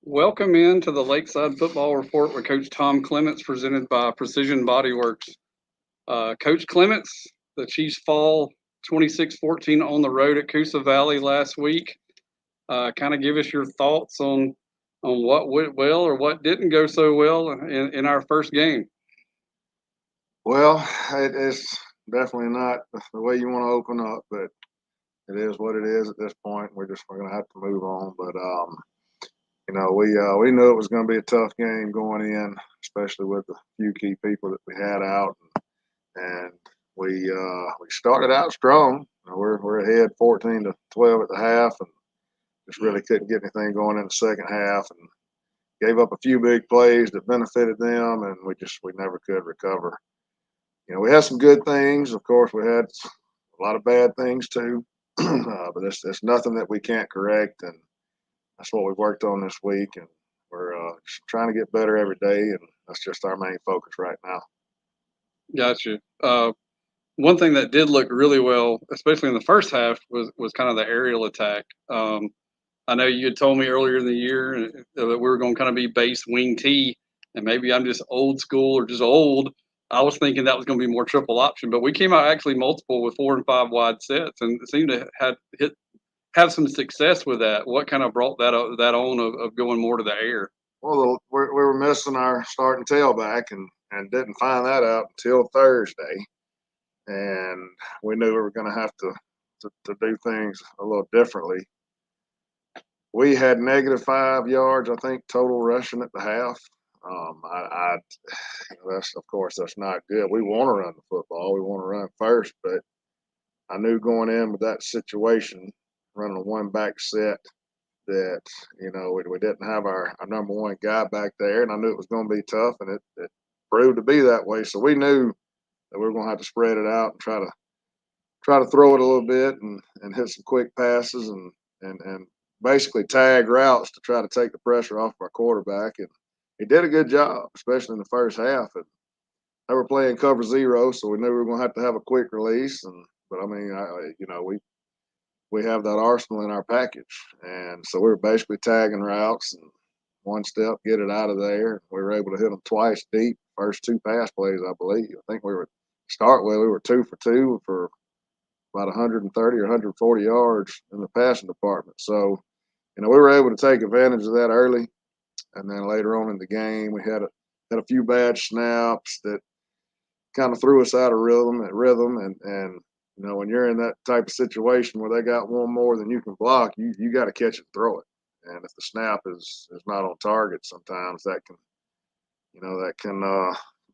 Welcome into the Lakeside Football Report with Coach Tom Clements, presented by Precision Bodyworks. Coach Clements, the Chiefs fall 26-14 on the road at Coosa Valley last week. Kind of give us your thoughts on what went well or what didn't go so well in our first game. Well, it is definitely not the way you want to open up, but it is what it is at this point. We're going to have to move on. But we knew it was going to be a tough game going in, especially with the few key people that we had out, and we started out strong. We're ahead 14-12 at the half, and just really couldn't get anything going in the second half, and gave up a few big plays that benefited them, and we never could recover. We had some good things. Of course, we had a lot of bad things too, but it's nothing that we can't correct, and that's what we've worked on this week, and we're just trying to get better every day, and that's just our main focus right now. Gotcha. One thing that did look really well, especially in the first half, was kind of the aerial attack. I know you had told me earlier in the year that we were going to kind of be base wing T, and maybe I'm just old school or just old. I was thinking that was going to be more triple option, but we came out actually multiple with 4 and 5 wide sets, and seemed to have some success with that. What kind of brought that on of going more to the air? Well, we were missing our starting tailback, and didn't find that out until Thursday, and we knew we were going to have to do things a little differently. We had -5 yards, I think, total rushing at the half. That's not good. We want to run the football. We want to run first, but I knew going in with that situation, running a one back set, that we didn't have our number one guy back there, and I knew it was going to be tough, and it proved to be that way. So we knew that we were going to have to spread it out and try to throw it a little bit and hit some quick passes and basically tag routes to try to take the pressure off our quarterback. And he did a good job, especially in the first half. And they were playing cover zero, so we knew we were going to have a quick release. But I mean, we have that arsenal in our package, and so we were basically tagging routes and one step, get it out of there. We were able to hit them twice deep. First two pass plays, I believe. I think we were 2 for 2 for about 130 or 140 yards in the passing department. So, we were able to take advantage of that early, and then later on in the game, we had a few bad snaps that kind of threw us out of rhythm, and when you're in that type of situation where they got one more than you can block, you got to catch it and throw it. And if the snap is not on target, sometimes that can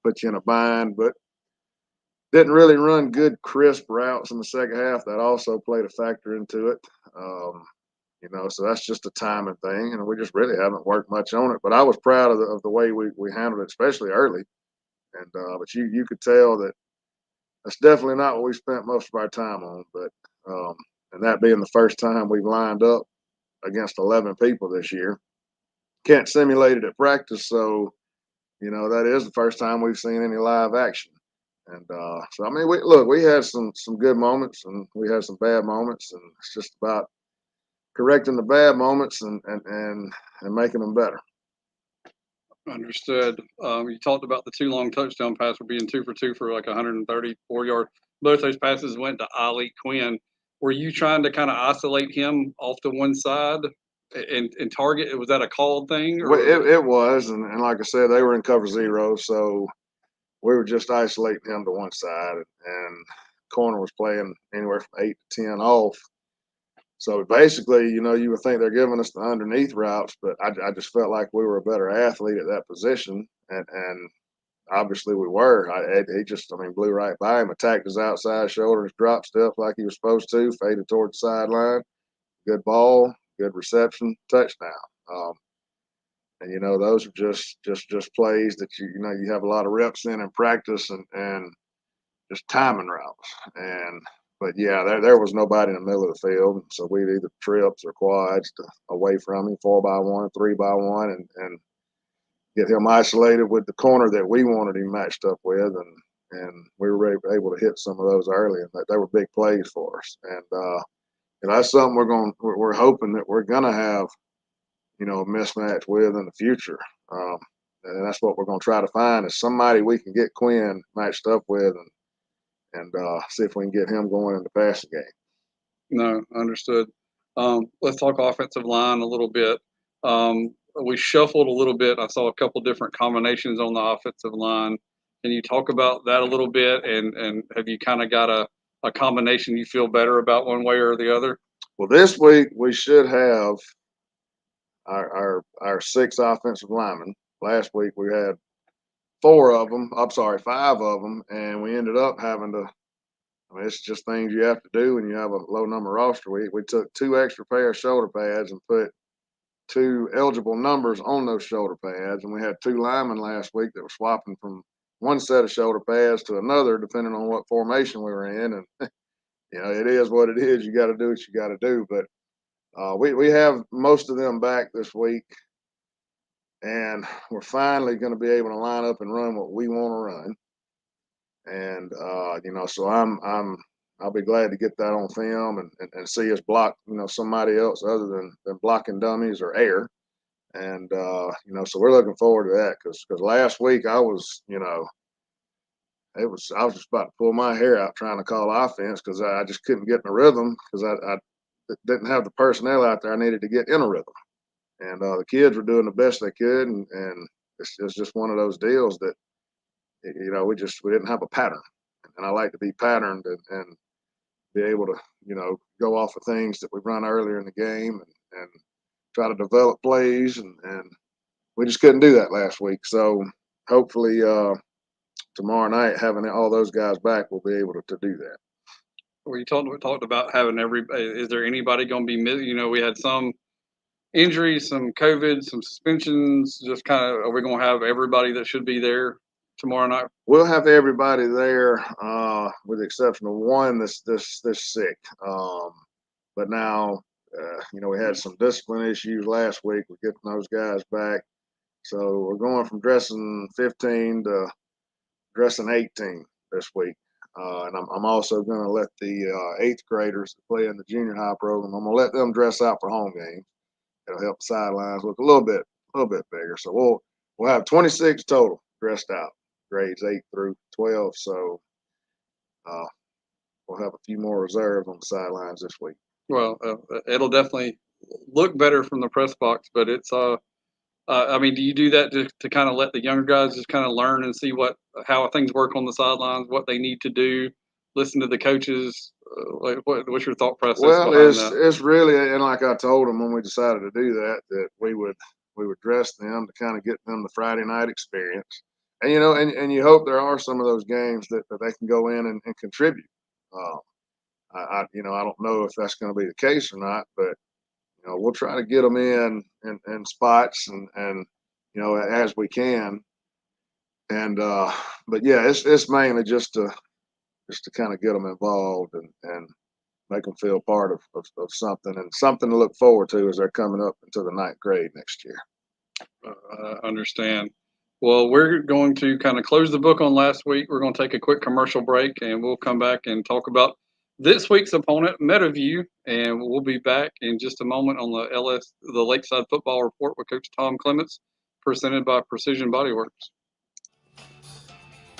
put you in a bind. But didn't really run good, crisp routes in the second half. That also played a factor into it. So that's just a timing thing, and we just really haven't worked much on it. But I was proud of the way we handled it, especially early. And but you could tell that that's definitely not what we spent most of our time on. But and that being the first time we've lined up against 11 people this year, can't simulate it at practice. So that is the first time we've seen any live action. And so I mean, we had some good moments, and we had some bad moments, and it's just about correcting the bad moments and making them better. Understood. You talked about the 2 long touchdown passes for being 2 for 2 for like 134 yards. Both those passes went to Ali Quinn. Were you trying to kind of isolate him off to one side and target? Was that a called thing? Well, it was, and like I said, they were in cover zero, so we were just isolating him to one side, and corner was playing anywhere from 8 to 10 off. So basically, you would think they're giving us the underneath routes, but I just felt like we were a better athlete at that position, and obviously we were. He just, blew right by him, attacked his outside shoulder, his drop step like he was supposed to, faded toward the sideline. Good ball, good reception, touchdown. And those are just plays that you have a lot of reps in practice, and just timing routes. But yeah, there was nobody in the middle of the field, so we'd either trips or quads away from him, 4x1, 3x1, and get him isolated with the corner that we wanted him matched up with, and we were able to hit some of those early, and they were big plays for us. And that's something we're hoping that we're gonna have a mismatch with in the future. And that's what we're going to try to find is somebody we can get Quinn matched up with and see if we can get him going in the passing game. No, understood. Let's talk offensive line a little bit. We shuffled a little bit. I saw a couple different combinations on the offensive line. Can you talk about that a little bit? And have you kind of got a combination you feel better about one way or the other? Well, this week we should have our 6 offensive linemen. Last week we had 5 of them, and we ended up having to. I mean, it's just things you have to do when you have a low number roster. We took 2 extra pair of shoulder pads and put 2 eligible numbers on those shoulder pads, and we had 2 linemen last week that were swapping from one set of shoulder pads to another, depending on what formation we were in. And it is what it is. You got to do what you got to do. But we have most of them back this week, and we're finally going to be able to line up and run what we want to run. And so I'll be glad to get that on film and see us block somebody else other than blocking dummies or air. And so we're looking forward to that because last week I was I was just about to pull my hair out trying to call offense because I just couldn't get in a rhythm because I didn't have the personnel out there I needed to get in a rhythm. And the kids were doing the best they could, and it's just one of those deals that we didn't have a pattern. And I like to be patterned and be able to go off of things that we run earlier in the game and try to develop plays, and we just couldn't do that last week. So hopefully tomorrow night, having all those guys back, we'll be able to do that. We talked about having is there anybody going to be missing? We had some injuries, some COVID, some suspensions. Just kind of, are we going to have everybody that should be there tomorrow night? We'll have everybody there, with the exception of one that's sick. But now, we had some discipline issues last week. We're getting those guys back, so we're going from dressing 15 to dressing 18 this week. And I'm also going to let the 8th graders that play in the junior high program. I'm going to let them dress out for home games. It'll help the sidelines look a little bit bigger. So we'll have 26 total dressed out, grades 8 through 12. So we'll have a few more reserves on the sidelines this week. Well, it'll definitely look better from the press box, but it's I mean, do you do that to kind of let the younger guys just kind of learn and see how things work on the sidelines, what they need to do, listen to the coaches? What's your thought process behind that? It's really, and like I told them when we decided to do that we would dress them to kind of get them the Friday night experience. And and you hope there are some of those games that they can go in and contribute. I don't know if that's going to be the case or not, but we'll try to get them in spots and as we can. And but yeah, it's mainly just to kind of get them involved and make them feel part of something and something to look forward to as they're coming up into the 9th grade next year. I understand. Well, we're going to kind of close the book on last week. We're going to take a quick commercial break, and we'll come back and talk about this week's opponent, Meadowview, and we'll be back in just a moment on the Lakeside Football Report with Coach Tom Clements, presented by Precision Bodyworks.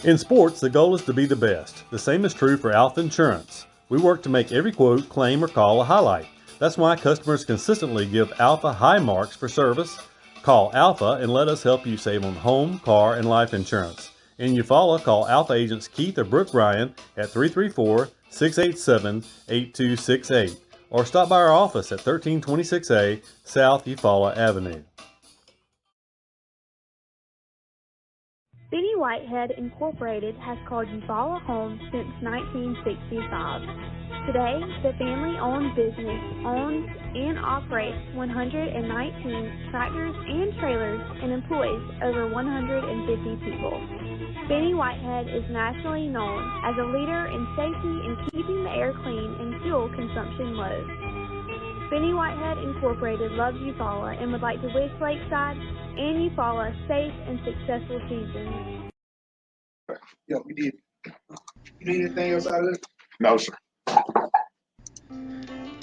In sports, the goal is to be the best. The same is true for Alpha Insurance. We work to make every quote, claim, or call a highlight. That's why customers consistently give Alpha high marks for service. Call Alpha and let us help you save on home, car, and life insurance. In Eufaula, call Alpha agents Keith or Brooke Bryan at 334-687-8268 or stop by our office at 1326A South Eufaula Avenue. Benny Whitehead Incorporated has called Eufaula home since 1965. Today, the family-owned business owns and operates 119 tractors and trailers and employs over 150 people. Benny Whitehead is nationally known as a leader in safety and keeping the air clean and fuel consumption low. Benny Whitehead Incorporated loves Eufaula and would like to wish Lakeside and Eufaula safe and successful seasons. Yo, we did. You need anything else out of this? No, sir.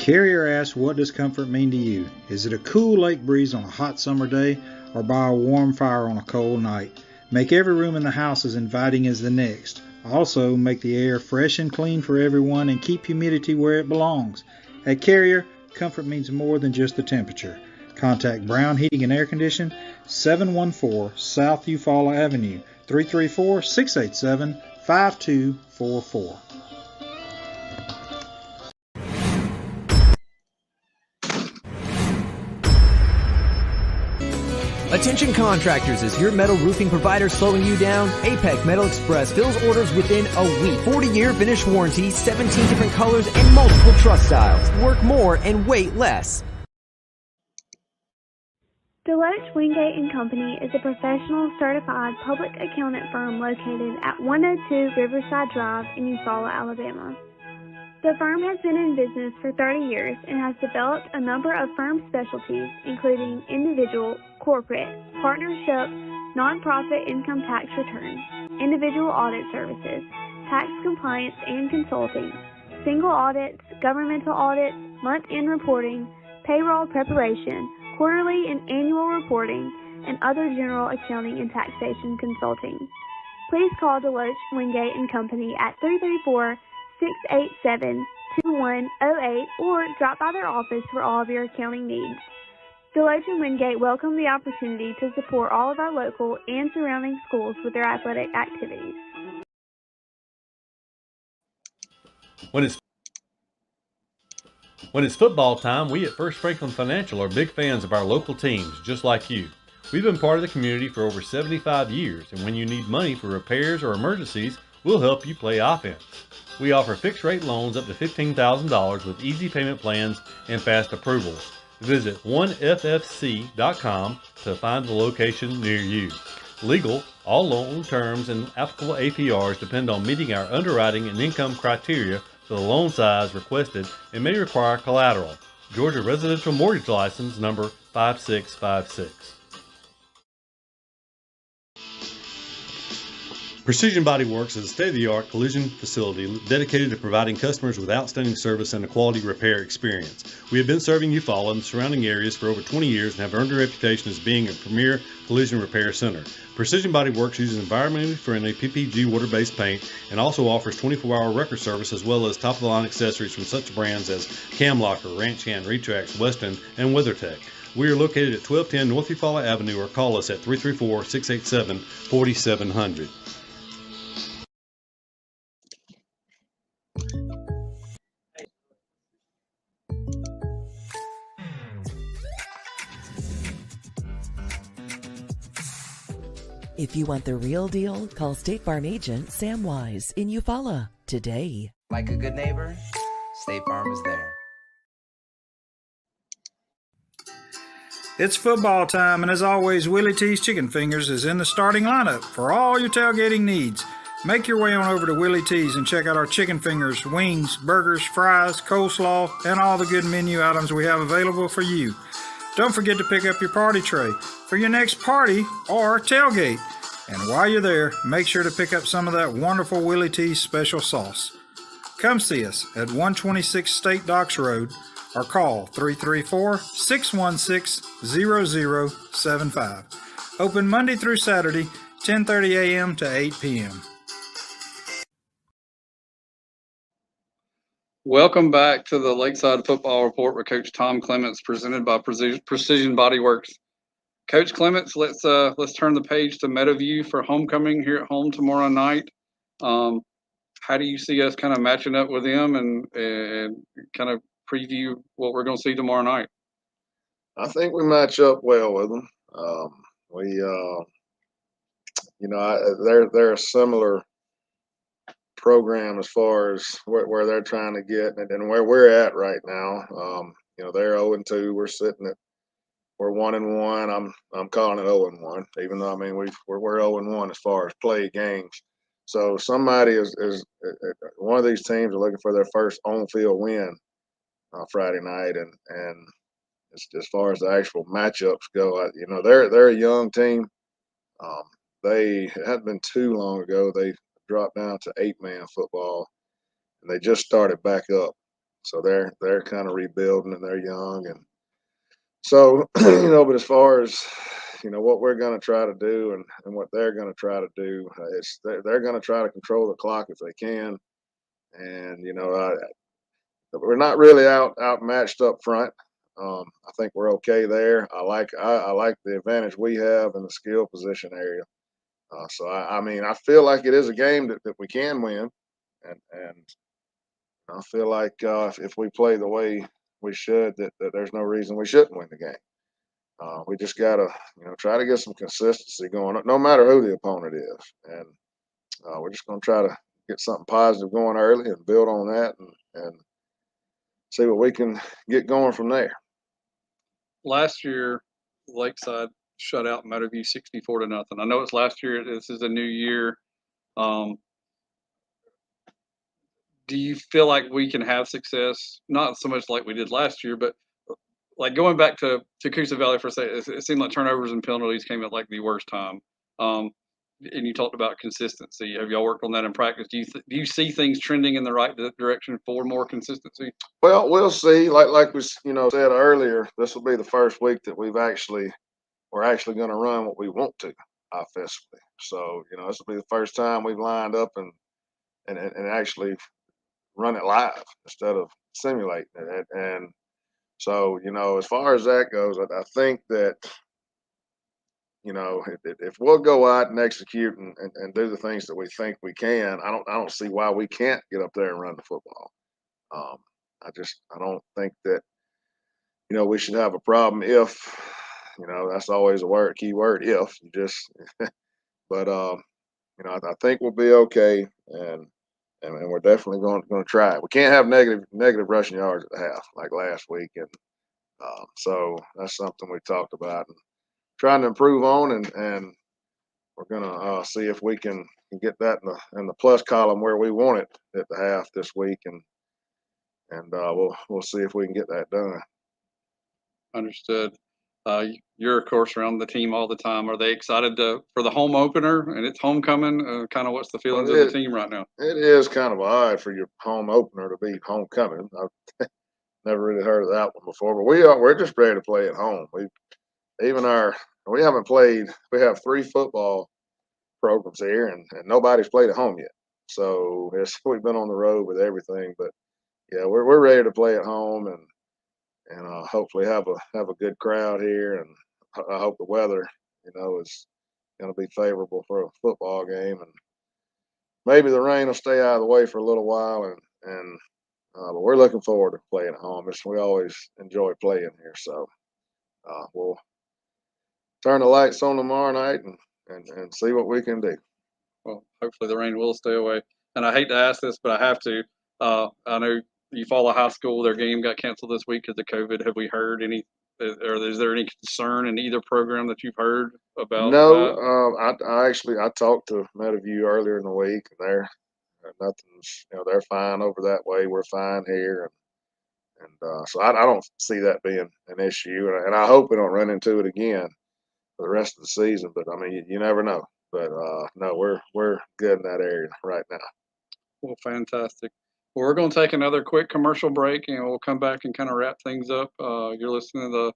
Carrier asks, what does comfort mean to you? Is it a cool lake breeze on a hot summer day or by a warm fire on a cold night? Make every room in the house as inviting as the next. Also, make the air fresh and clean for everyone and keep humidity where it belongs. At Carrier, comfort means more than just the temperature. Contact Brown Heating and Air Condition, 714 South Eufaula Avenue, 334-687-5244. Attention contractors, is your metal roofing provider slowing you down? APEC Metal Express fills orders within a week. 40-year finish warranty, 17 different colors, and multiple truss styles. Work more and wait less. Deloach, Wingate & Company is a professional certified public accountant firm located at 102 Riverside Drive in Eufaula, Alabama. The firm has been in business for 30 years and has developed a number of firm specialties, including individual, corporate, partnership, nonprofit income tax returns, individual audit services, tax compliance and consulting, single audits, governmental audits, month-end reporting, payroll preparation, quarterly and annual reporting, and other general accounting and taxation consulting. Please call Deloach, Wingate & Company at 334-687-2108 or drop by their office for all of your accounting needs. Deloach and Wingate welcome the opportunity to support all of our local and surrounding schools with their athletic activities. When it's football time, we at First Franklin Financial are big fans of our local teams, just like you. We've been part of the community for over 75 years, and when you need money for repairs or emergencies, we'll help you play offense. We offer fixed-rate loans up to $15,000 with easy payment plans and fast approvals. Visit oneffc.com to find the location near you. Legal, all loan terms and applicable APRs depend on meeting our underwriting and income criteria for the loan size requested and may require collateral. Georgia Residential Mortgage License number 5656. Precision Body Works is a state-of-the-art collision facility dedicated to providing customers with outstanding service and a quality repair experience. We have been serving Eufaula and the surrounding areas for over 20 years and have earned a reputation as being a premier collision repair center. Precision Body Works uses environmentally friendly PPG water-based paint and also offers 24-hour record service as well as top-of-the-line accessories from such brands as Cam Locker, Ranch Hand, Retrax, Weston, and WeatherTech. We are located at 1210 North Eufaula Avenue or call us at 334-687-4700. If you want the real deal, call State Farm agent Sam Wise in Eufaula today. Like a good neighbor, State Farm is there. It's football time, and as always, Willie T's Chicken Fingers is in the starting lineup for all your tailgating needs. Make your way on over to Willie T's and check out our chicken fingers, wings, burgers, fries, coleslaw, and all the good menu items we have available for you. Don't forget to pick up your party tray for your next party or tailgate. And while you're there, make sure to pick up some of that wonderful Willie T's special sauce. Come see us at 126 State Docks Road or call 334-616-0075. Open Monday through Saturday, 10:30 a.m. to 8 p.m. Welcome back to the Lakeside Football Report with Coach Tom Clements, presented by Precision Body Works. Coach Clements, let's turn the page to Meadowview for homecoming here at home tomorrow night. How do you see us kind of matching up with them and kind of preview what we're going to see tomorrow night? I think we match up well with them. They're a similar program as far as where they're trying to get and where we're at right now. They're 0-2. We're 1-1. I'm calling it 0-1, even though we're 0-1 as far as play games. So somebody is one of these teams are looking for their first on-field win Friday night, and as far as the actual matchups go, they're a young team. It hadn't been too long ago they dropped down to 8-man football, and they just started back up so they're kind of rebuilding and they're young, and so but as far as what we're going to try to do and what they're going to try to do, they're going to try to control the clock if they can, and we're not really outmatched up front. I think we're okay there. I like the advantage we have in the skill position area. So I mean, I feel like it is a game that we can win, and I feel like if we play the way we should, that there's no reason we shouldn't win the game. We just gotta try to get some consistency going, no matter who the opponent is, and we're just gonna try to get something positive going early and build on that, and see what we can get going from there. Last year, Lakeside shut out Meadowview 64-0. I know it's last year. This is a new year. Do you feel like we can have success? Not so much like we did last year, but like going back to Coosa Valley for a second, it seemed like turnovers and penalties came at like the worst time. And you talked about consistency. Have y'all worked on that in practice? Do you see things trending in the right direction for more consistency? Well, we'll see. Like we said earlier, this will be the first week that we're actually going to run what we want to offensively. So this will be the first time we've lined up and actually run it live instead of simulating it. And so as far as that goes, I think that if we'll go out and execute and do the things that we think we can, I don't see why we can't get up there and run the football. I don't think that we should have a problem if that's always a key word, if you just but I think we'll be okay, and we're definitely going to try it. We can't have negative rushing yards at the half like last week, and so that's something we talked about and trying to improve on, and we're gonna see if we can get that in the plus column where we want it at the half this week, and we'll see if we can get that done. Understood. You're of course around the team all the time. Are they excited for the home opener and it's homecoming? Kind of what's the feelings of the team right now? It is kind of odd for your home opener to be homecoming. I've never really heard of that one before, but we're just ready to play at home. We haven't played. We have 3 football programs here, and nobody's played at home yet. So we've been on the road with everything, but yeah, we're ready to play at home, and hopefully have a good crowd here, and I hope the weather is going to be favorable for a football game, and maybe the rain will stay out of the way for a little while, but we're looking forward to playing at home. We always enjoy playing here, so we'll turn the lights on tomorrow night and see what we can do. Well, hopefully the rain will stay away. And I hate to ask this, but I have to. I know you follow high school. Their game got canceled this week because of COVID. Have we heard any? Or is there any concern in either program that you've heard about? No, I talked to Meadowview earlier in the week, and they're fine over that way. We're fine here, and so I don't see that being an issue, and I hope we don't run into it again for the rest of the season. But I mean, you never know. But no, we're good in that area right now. Well, fantastic. Well, we're going to take another quick commercial break, and we'll come back and kind of wrap things up. You're listening to the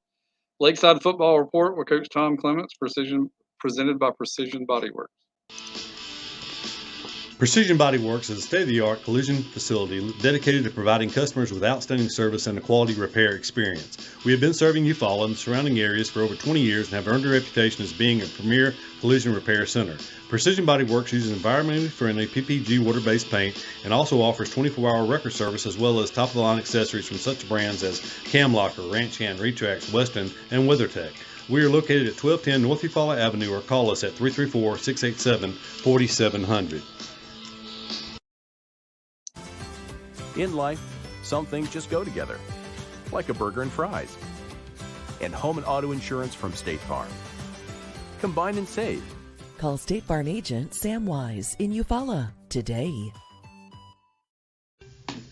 Lakeside Football Report with Coach Tom Clements, presented by Precision Bodyworks. Precision Bodyworks is a state-of-the-art collision facility dedicated to providing customers with outstanding service and a quality repair experience. We have been serving Eufaula and the surrounding areas for over 20 years and have earned a reputation as being a premier collision repair center. Precision Bodyworks uses environmentally friendly PPG water-based paint and also offers 24-hour record service as well as top-of-the-line accessories from such brands as Camlocker, Ranch Hand, Retrax, Weston, and WeatherTech. We are located at 1210 North Eufaula Avenue, or call us at 334-687-4700. In life, some things just go together, like a burger and fries. And home and auto insurance from State Farm. Combine and save. Call State Farm agent Sam Wise in Eufaula today.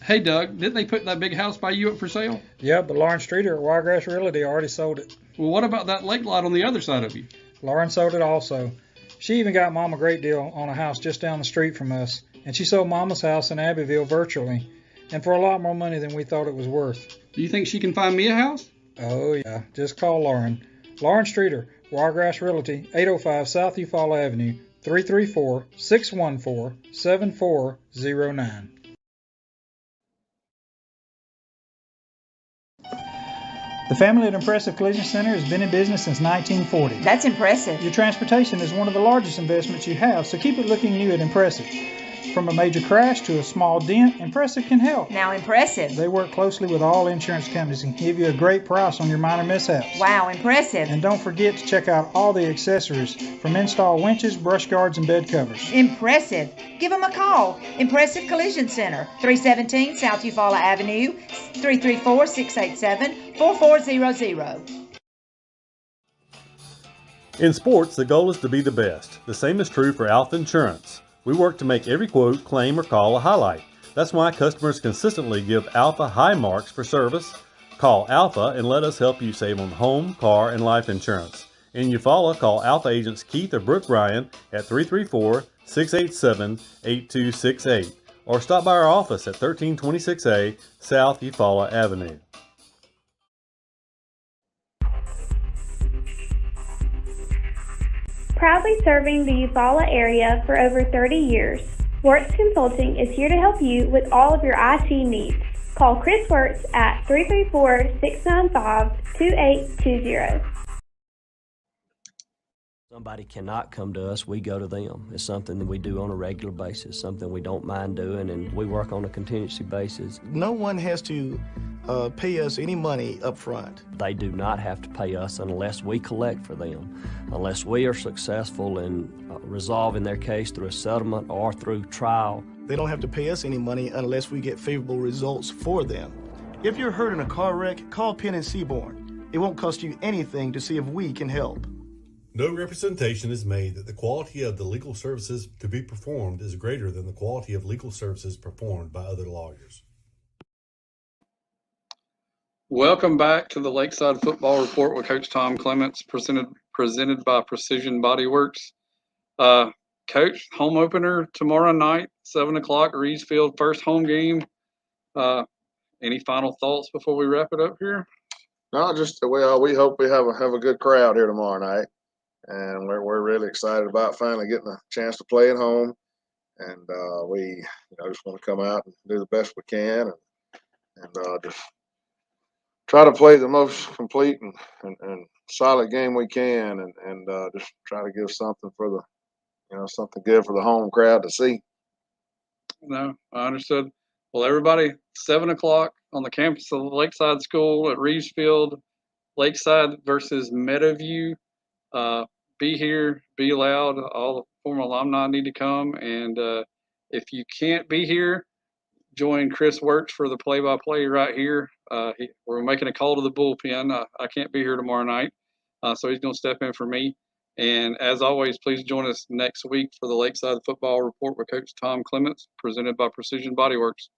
Hey, Doug, didn't they put that big house by you up for sale? Yeah, but Lauren Streeter at Wiregrass Realty already sold it. Well, what about that lake lot on the other side of you? Lauren sold it also. She even got Mom a great deal on a house just down the street from us, and she sold Mama's house in Abbeville virtually. and for a lot more money than we thought it was worth. Do you think she can find me a house? Oh, yeah. Just call Lauren. Lauren Streeter, Wiregrass Realty, 805 South Eufaula Avenue, 334-614-7409. The family at Impressive Collision Center has been in business since 1940. That's impressive. Your transportation is one of the largest investments you have, so keep it looking new at Impressive. From a major crash to a small dent, Impressive can help. Now, impressive. They work closely with all insurance companies and give you a great price on your minor mishaps. Wow, impressive. And don't forget to check out all the accessories from install winches, brush guards, and bed covers. Impressive. Give them a call. Impressive Collision Center, 317 South Eufaula Avenue, 334-687-4400. In sports, the goal is to be the best. The same is true for Alpha Insurance. We work to make every quote, claim, or call a highlight. That's why customers consistently give Alpha high marks for service. Call Alpha and let us help you save on home, car, and life insurance. In Eufaula, call Alpha agents Keith or Brooke Bryan at 334-687-8268 or stop by our office at 1326A South Eufaula Avenue. Proudly serving the Eufaula area for over 30 years, Wertz Consulting is here to help you with all of your IT needs. Call Chris Wertz at 334-695-2820. Somebody cannot come to us, we go to them. It's something that we do on a regular basis, something we don't mind doing, and we work on a contingency basis. No one has to pay us any money up front. They do not have to pay us unless we collect for them, unless we are successful in resolving their case through a settlement or through trial. They don't have to pay us any money unless we get favorable results for them. If you're hurt in a car wreck, call Penn and Seaborn. It won't cost you anything to see if we can help. No representation is made that the quality of the legal services to be performed is greater than the quality of legal services performed by other lawyers. Welcome back to the Lakeside Football Report with Coach Tom Clements, presented by Precision Body Works. Coach, home opener tomorrow night, 7 o'clock, Reeves Field, first home game. Any final thoughts before we wrap it up here? No, just we hope we have a good crowd here tomorrow night, and we're really excited about finally getting a chance to play at home. And we just want to come out and do the best we can, and just try to play the most complete and solid game we can, and just try to give something for the something good for the home crowd to see. No, I understood. Well, everybody, 7 o'clock on the campus of Lakeside School at Reeves Field, Lakeside versus Meadowview. Be here, be loud. All the former alumni need to come. And if you can't be here, join Chris Wertz for the play-by-play right here. We're making a call to the bullpen. I can't be here tomorrow night, so he's going to step in for me. And as always, please join us next week for the Lakeside Football Report with Coach Tom Clements, presented by Precision Body Works.